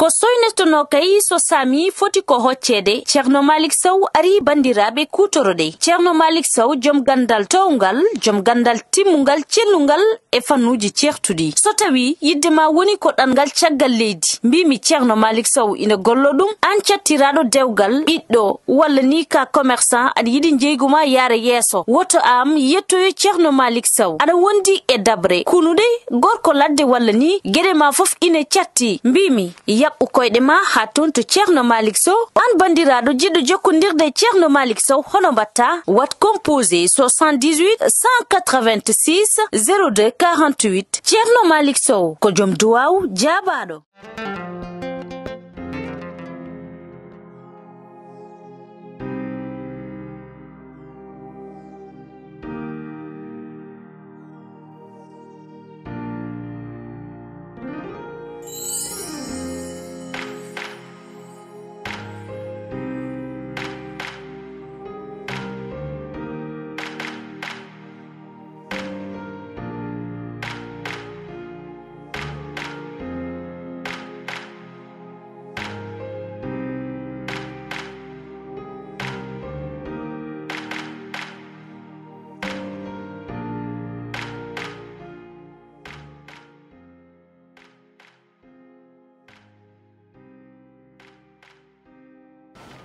ko soynestono kay so sami foti ko hoccede Ceerno Malick Sow ari bandiraɓe kutorode. Ceerno Malick Sow jom gandal towgal, jom gandal timmungal, cellungal e fannuji certudi. So tawi yiddema woni ko ɗangal caggal leydi, mbimi Ceerno Malick Sow ina gollo ɗum, an cattiraɗo dewgal ɓiɗɗo walla ni ka commerçant aɗa yiɗi jeyguma yaara yeeso, woto am yettoyo Ceerno Malick Sow aɗa wondi e dabre kunude gorko ladde walla ni gueɗe ma fof ine catti. Mbimi yaɓɓu koyɗe ma ha ton to Ceerno Malick Sow. An bandiraɗo jiɗɗo jokkodirde Ceerno Malick Sow hono mbatta? Wat composé 78 186 02 48. Ceerno Malick Sow ko joom duwaw jaabaɗo.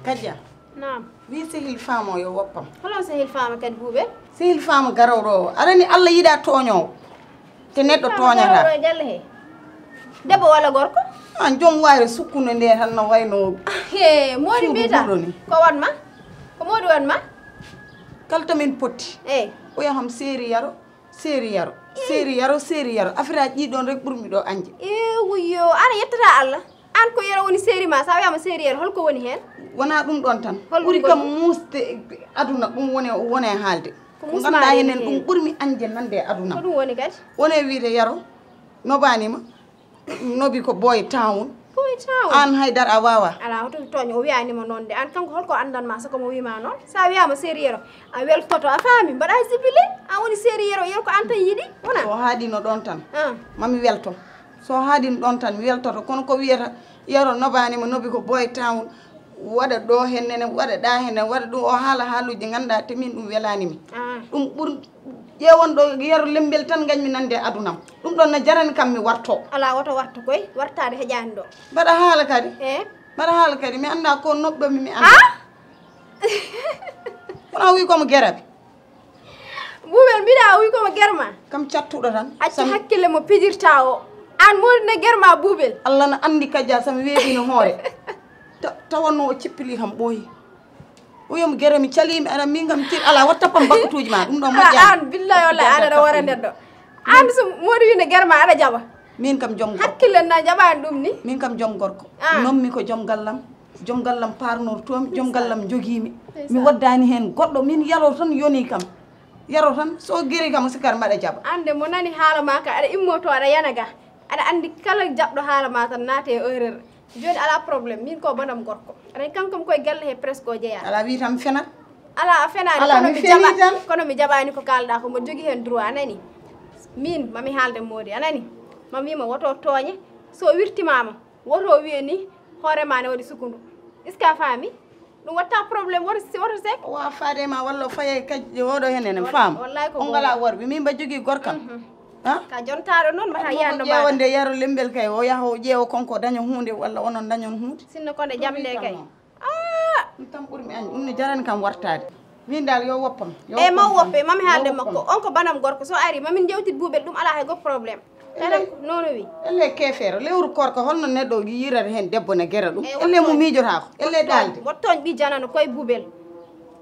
Kadia. Naam. Wi sehil famo yo woppam. Holon sehil famo kadi Boubel? Sehil famo garawɗo arani Allah yiɗa toñowo. Te neɗɗo toñata. Garawɗo galle he. Debbo walla gorko? An jom wayre sukkuno nde tan no wayno. He, modi mbita. Ko wanma? Ko modi wanma? Kalta min potti. O yaham séri yaro, séri yaro. Séri yaro, séri yaro. Afira ji don rek burmi do anje. Wuyo, ana yettata Allah. An ko yero woni séri ma, sa wiyama séri yaro holko woni hen? Wona ɗum ɗon tan ɓuri kam muste aduna ɗum wone haalde ko ganduɗa henen ɗum ɓurmi anje nande aduna ko ɗum woni kadi wone wiide yaro nobanima nobi ko boy town an haydar a wawa ala hoto toño o wiyanima noon de an kanko holko andanma soko mo wima noon sa wiyama séri yero a weltoto a faami mbaɗa sibile an woni séri yero ko an tan yiiɗi wona so haaɗino ɗon tan mami welto so haaɗino ɗon tan mi weltoto kono ko wiyata yero nobanima nobi ko boy town waɗa ɗo hennene waɗa ɗa henen waɗa ɗum o haala haaluji ganduɗa te min ɗum welanimi ɗum ɓuur ƴewon ɗo yero lembel tan gañmi nande adunam ɗum ɗon no jarani kam mi warto ala woto warto koy wartade heƴani ɗo mbaɗa haala kadi mbaɗa haala kadi mi anda ko noɓɗomi mi anda kono wi komo gueraɓe Boubel mbiɗa wi komo guerma kam cattuɗo tan acci hakkille mo pijirta o an modine guerma Boubel Allah no andi Kadia sami weeɓino hoore tawanno o cippili kam ɓooyi o yomi gere mi calimi ana min kam tir ala watta pam bakkatuji ma ɗum ɗo moƴƴani an billahi wallahi aɗa wara neddo an so modi wine guerma aɗa jaɓa min kam joom gorko hakkille na jaɓani ɗum ni min kam joom gorko nommi ko joom gallam parnortomi joom gallam jogimi mi waddani hen goɗɗo min yalo tan yoni kam yaro tan so gueri kam sikar mbaɗa jaɓa ande mo nani haala ma ka aɗa immoto aɗa yanaga aɗa andi kala jaɓɗo haala ma tan naate erreur joni ala probléme min ko bonam gorko aɗa kankam koye galle he presque o jeeya ala wi tam fenat ala a fenani kono mi jaɓani ko kalɗa ko mo jogui hen droit anani min mami haalde modi anani mami wima woto tooñe so wirtimama woto wiye ni hoorema ne waɗi sukundu est ce que a faami ɗum watta probléme woto sek wa faadema walla faye kadi oɗo henen faam on ngala worɓe min mba jogui gorkam ka jontaɗo noon mbata yiyande ma ƴewonde yaro lembel kay o yaha o ƴeewa konko daño hunde walla onon dañon hunde sinno konde jamde kay ɗum tan ɓuurmi andi ɗum ne jarani kam wartade min dal yo woppam ma woppe mami haalde makko on ko banam gorko so ari mamin jewtit Boubel ɗum ala hay go probléme tanam nono wi elle kefere lewru korko holno neɗɗo yirata hen debbo ne guera ɗum elle mo miijotako elle dalde wottoñ ɓi janano koye Boubel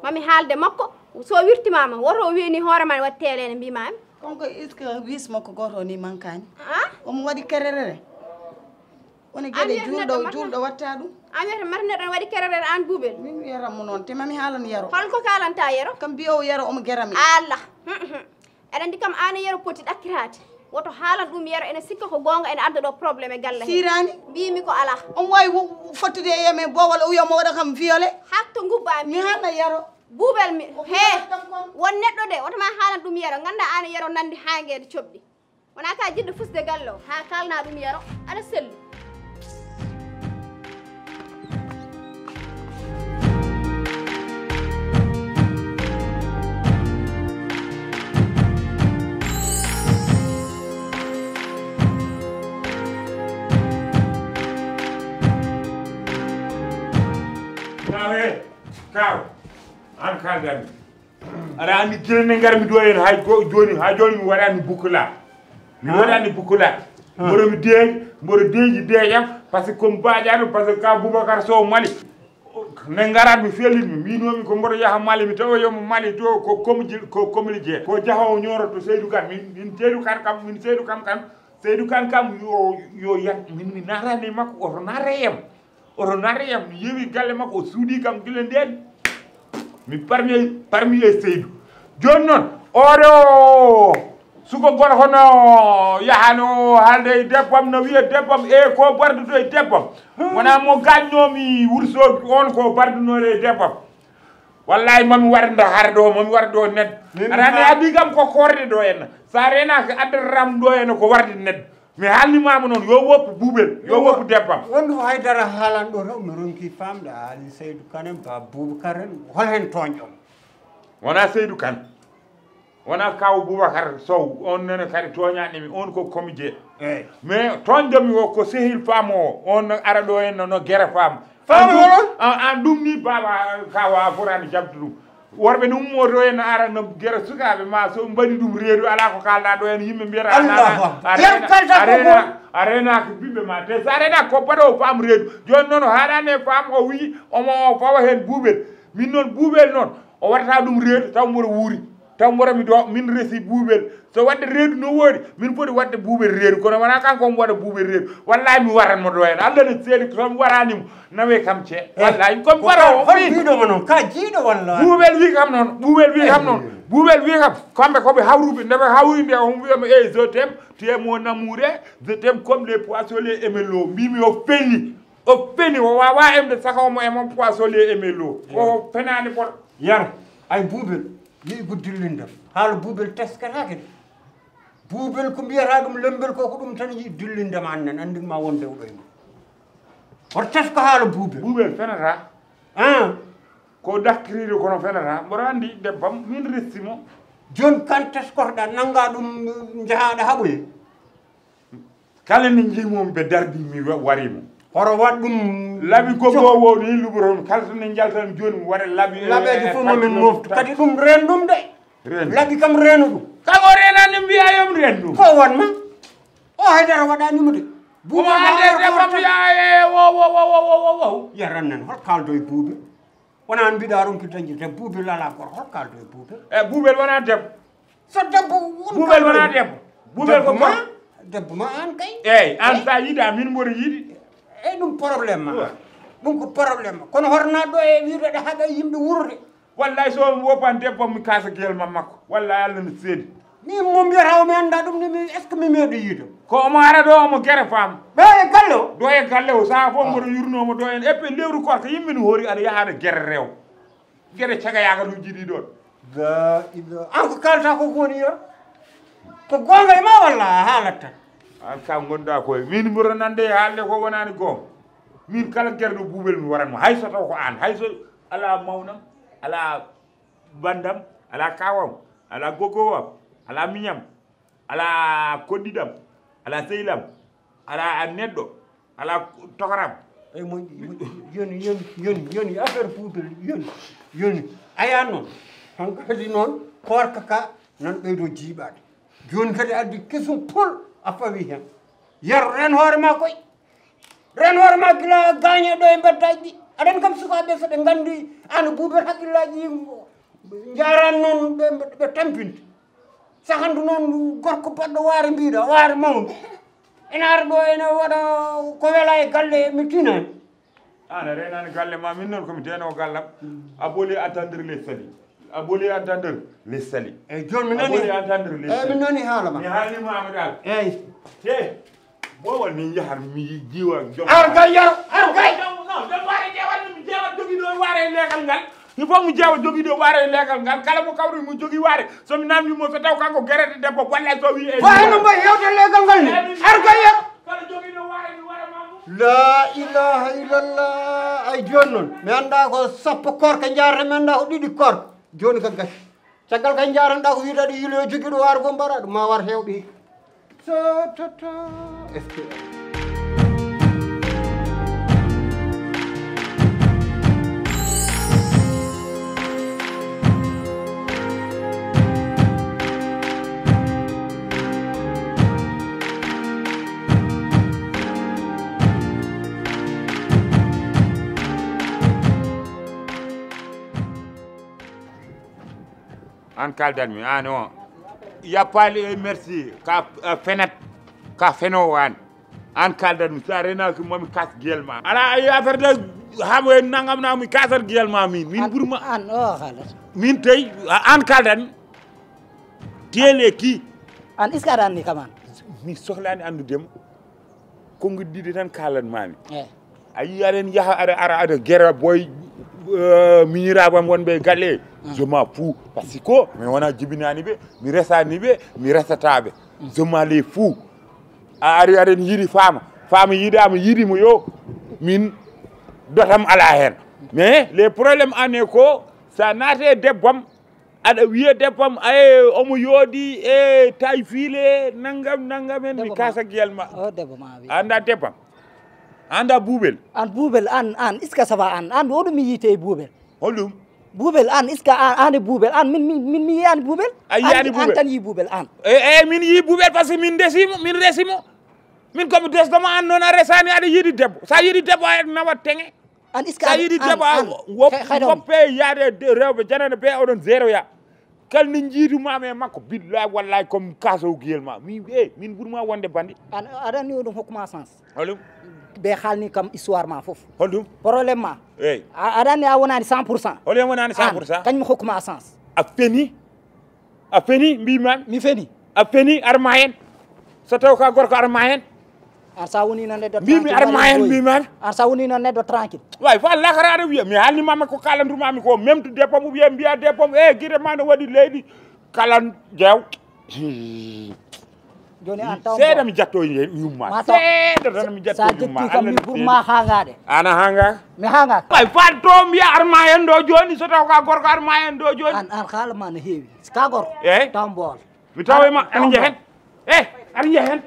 mami haalde makko so wirtimama woto wini hoorema wat telene mbimami konko est ce que wis makko goto ni mankani omo waɗi kererere woni gueɗe julɗo watta ɗum an wiyata mata neɗɗo waɗi kererere an Boubel min wiyatanmo noon te mami haalano yaro holko kalanta yero kam mbiyowo yaro omo guerami Allah eɗen andi kam an yero poti ɗakkirade woto haalan ɗum yero ene sikka ko gonga ene adda ɗo probléme e galle sirani mbimi ko ala on wawi fottude e yeme bo walla o wiyama waɗa kam violé hakto gubba mi hanna yaro Boubel mi he won neɗɗo de wotoma haalan ɗum yero ganda an yero nandi hangede coɓɗi wona ka jiɗɗo fusde galle o ha kalna ɗum yero aɗa selli kaw an kaldami aɗa andi guilene garmi ɗo hen hay joni mi waɗani bukula mi waɗani bukula mboɗo mi deeƴi mboɗo deeƴi deeƴam par ce que komi baƴano par ce que ka Boubacar Sow Mali ne garat mi fellinmi mbinomi ko mboɗo yaaha Mali mi tawa yomo Mali to ko commune Dieng ko jahowo ñoroto Seydou Kane min Seydou Kane kam yo yat min mi narani makko oto narayam mi yewi galle makko o suudi kam guila nden mi parmi e Seydou joni noon oɗo suko goto hono yahano haalde e debbam no wiya debbam e ko bardudo e debbam wona mo gañnomi Wourossogui on ko bardunore e debbam wallahi mami warda har ɗo mami warda ɗo neɗɗo aɗani addi kam ko korde ɗo henna sa renaki addatatam ɗo henna ko warde neɗɗo mi haalnimama noon yo woppu Boubel yo woppu debbam wonɗo haydara haalan ɗo taw mi ronki famde haali Seydou Kane ba Boubacar en hol hen toñƴom wona Seydou Kane wona kaw Boubacar Sow on nene kadi toñaɗimi on ko comédien eyyi mais toñjomi o ko sehil femme o on ara ɗo henna no guere femme an ɗum ni baba kawa forani jabde ɗum worɓe no ummoto hen ara no guere sukaɓe ma so mbaɗi ɗum reedu ala ko kalɗa ɗo hen yimɓe mbiyata a renaki ɓiɓɓe ma te sa renaki ko baɗo femme reedu joni noon o haɗani e femme o wi omo fawa hen Boubel min noon Boubel noon o waɗata ɗum reedu taw mboɗo wuuri taw mboɗomi ɗo min resi Boubel so wadde reedu no woodi min foti wadde Boubel reedu kono wona kanko mi waɗa Boubel reedu wallahi mi waranmo ɗo hen Allah ne seedi somi waranimo nawe kam ce wallahi komi waɗa mbiɗoma noon ka jiiɗo walla Boubel wi kam noon Boubel wi kam kamɓe koɓe hawruɓe ndeɓe hawri nde on wiyama e je t'aime tu es mon amour je t'aime comme les poissonniers aiment l'eau mbimi o feni o wawa emde sakawomo emon poissonnier aime l'eau o fenani boɗo yaro ay Boubel yiigo dillindam haala Boubel teskatake de Boubel ko mbiyata ɗum lembel ko ɗum tan yii dillindam annen andinma wonde ɗo e oto tesko haala Boubel fenata ko dakkiride kono fenata mboɗo andi debbam min restimo joni kan teskotoɗa nanga ɗum jahaɗa haɓoye kala ni jiimomi ɓe dardi mi warimo horo wat ɗum laaɓi goggowo ni luɓoron kala to ne jaltan joni mi waɗa laaɓeji fof momin moftu kadi ɗum ren ɗum de laaɓi kam reno ɗum kanko renani mbiya yom ren ɗum ko wonma o haydara waɗanimo de Boubel debbam mbiya wo yaran nen hol kaldo e Boubel wona mbiɗa ronki dañde te Boubel ala goto hol kaldo e Boubel Boubel wona debbo so debbo Boubel wona debbo Boubel ko ma debbo ma an kay eyyi an sa yiiɗa min mboɗo yiiɗi eyyi ɗum probléme ma ɗum ko probléme ma kono horna ɗo e wiɗoɗe haɗa yimɓe wurde wallahi so mi wopan debbo mi kasa guel mam makko wallahi Allah ne seedi min mo mbiyata o mi anda ɗum ni est ce que mi meeɗo yiido ko omo ara ɗo omo guere femme ɓe e galle o ɗo e galle o sa fof mboɗo yurnomo ɗo en eppe lewru korka yimɓe no hoori aɗa yahaɗo guere rew guere cagayakaluji ɗi ɗon la ila an ko kalata ko woni yo ko gonga e ma walla haalat tan an kam gonɗa koye min mboɗo nande haalde ko wonani goonga min kala guere ɗo Boubel mi waranmo hay so taw ko an hay so ala mawnam ala bandam ala kawam ala goggowam ala miñam ala koddiɗam ala sehlam ala neɗɗo ala tokaram e yoni affaire Boubel yoni aya noon tan kadi noon korka ka nan ɓeydo jiiɓade joni kadi addi kesum pol a fawi hen yaro ren hoore ma koye ren hoore ma gila gagne ɗo e mbettaji ɗi aɗen kam sukaɓe so ɓe gandi an Boubel haqqillaji jaran noon ɓe tampinte sahandu noon gorko baɗɗo waare mbiɗa waare mawɗo ene ara ɗo ene waɗa ko wela e galle mi tinani an a renani galle ma min noon komi teno gallam aboli entendre les sali aboli entendre les sali eyyi joni mi nani aboli entendre les sali mi nani haalama mi haalnimama dal eyyi te bowal min jahar mi jiwa jom argay yaro argay non jom waare jewal mi jewa jogi ɗo waare legal ngal il faut mi jewa jogi ɗo waare legal ngal kala mo kawri mo jogi waare somi namdimo so taw kanko guerete debbo walla so wi e wayno mbayi hewde legal ngal ni argay yaro kala jogi ɗo waare mi waɗa mamou la ilaha illallah ay joni noon mi anda ko sappo korka jarata mi anda ko ɗiɗi korka joni ko gasi caggal kay jaranɗa ko wiiɗaɗo yiilo joguiɗo waare fo mbaɗa ɗum ma war hewɓe hikka satata est ce que an kaldan mi an o yappali merci ka fenet ka feno wan an kaldan mi sa rena ko mami kas gel ma ala ay affaire de xam nangam na mi kasal gel ma min burma an o xalat min tay an kaldan tele ki an iskaran ni kaman mi sohlani andu dem ko nguddi tan kalan mami eh ay yaren yaha ara gera boy minirabam wonɓe galle je m'en fous par ce que mi wona jibinani ɓe mi resani ɓe mi resataɓe je m'en les fous a ari aɗen yiiɗi faama yiiɗama yiiɗimo yo min dotam ala hen mais les problémes ane ko sa naate debbam aɗa wiya debbam ay omo yooɗi e tawi fiile naggam en mi kasa guiyal ma o debbo ma wi anda debbam anda buubel an buubel an iska ça va an woɗum mi yiite buubel holɗum buubel an iska an e buubel an min mi yiyani buubel a yiyani buubel an tan yi buubel an min yi buubel par ce que min resimo min komi desdoma an noon a resani aɗa yiiɗi debbo sa yiiɗi debbo a nawat teŋe an iska sa yiiɗi debbo a woppe yaade rewɓe janane ɓe oɗon zéro ya kal ni jiitumama e makko billahi wallahi comme kasow guiyel ma min ɓuurma wonde bandi an aɗani o ɗum hokkuma sens holɗum ɓe haalni kam histoire ma foof holɗum probléme ma eyyi aɗanni a wonani 100%. holɗum wonani 100%. kañum hokkuma sens a feni mbimami mi feni a feni arma hen so taw ka gorko arma hen an sa woni noon neɗɗo mbimi arma hen mbimami an sa woni noon neɗɗo tranquille way fa lakaraɗo wiya mi haalnimama ko kalandurmami ko memtu deppam wiya mbiya deppam guite ma no waɗi leydi kalan jeew joni an taw seeɗa mi jatto yumma seeɗa tan mi jatto sa jetti kam mi ɓurma hangade ana hanga mi hanga way fa to mbiya arma hen ɗo joni so taw ka gorko arma hen ɗo joni an haalama no heewi ka gorko eyyi taw mbool mi tawema aɗa jehen aɗa jehen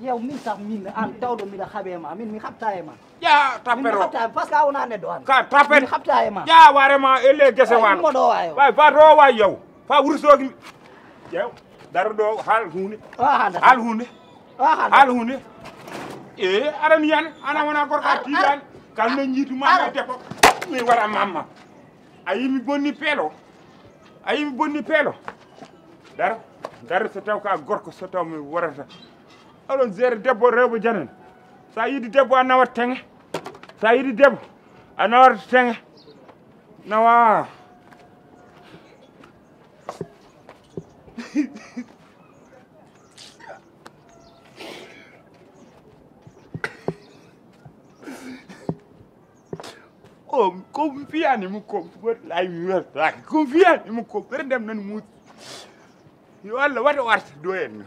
yew min sax min an tawɗo mbiɗa haaɓema min mi haɓta e ma ya tappero par ce que a wona neɗɗo an ka tappet mi haɓta e ma ya warema elle guese wan moɗo wayo way fa to way yow fa wursogi yew daro ɗo haal hunde haal hunde aɗan yan ana wona gorko a tiɗani kal no jiitumama e debbo mi waɗa mamma a yimi bonni peelo daro so taw ka gorko so taw mi warata oɗon géré debbo rewɓe janen sa yiiɗi debbo a nawat teŋe sa yiiɗi debbo a nawata teŋe nawa ko fiyanimo ko wallahi mi weltaki ko fiyanimo ko ɓerdem nan muusi yo Allah waɗa warta do en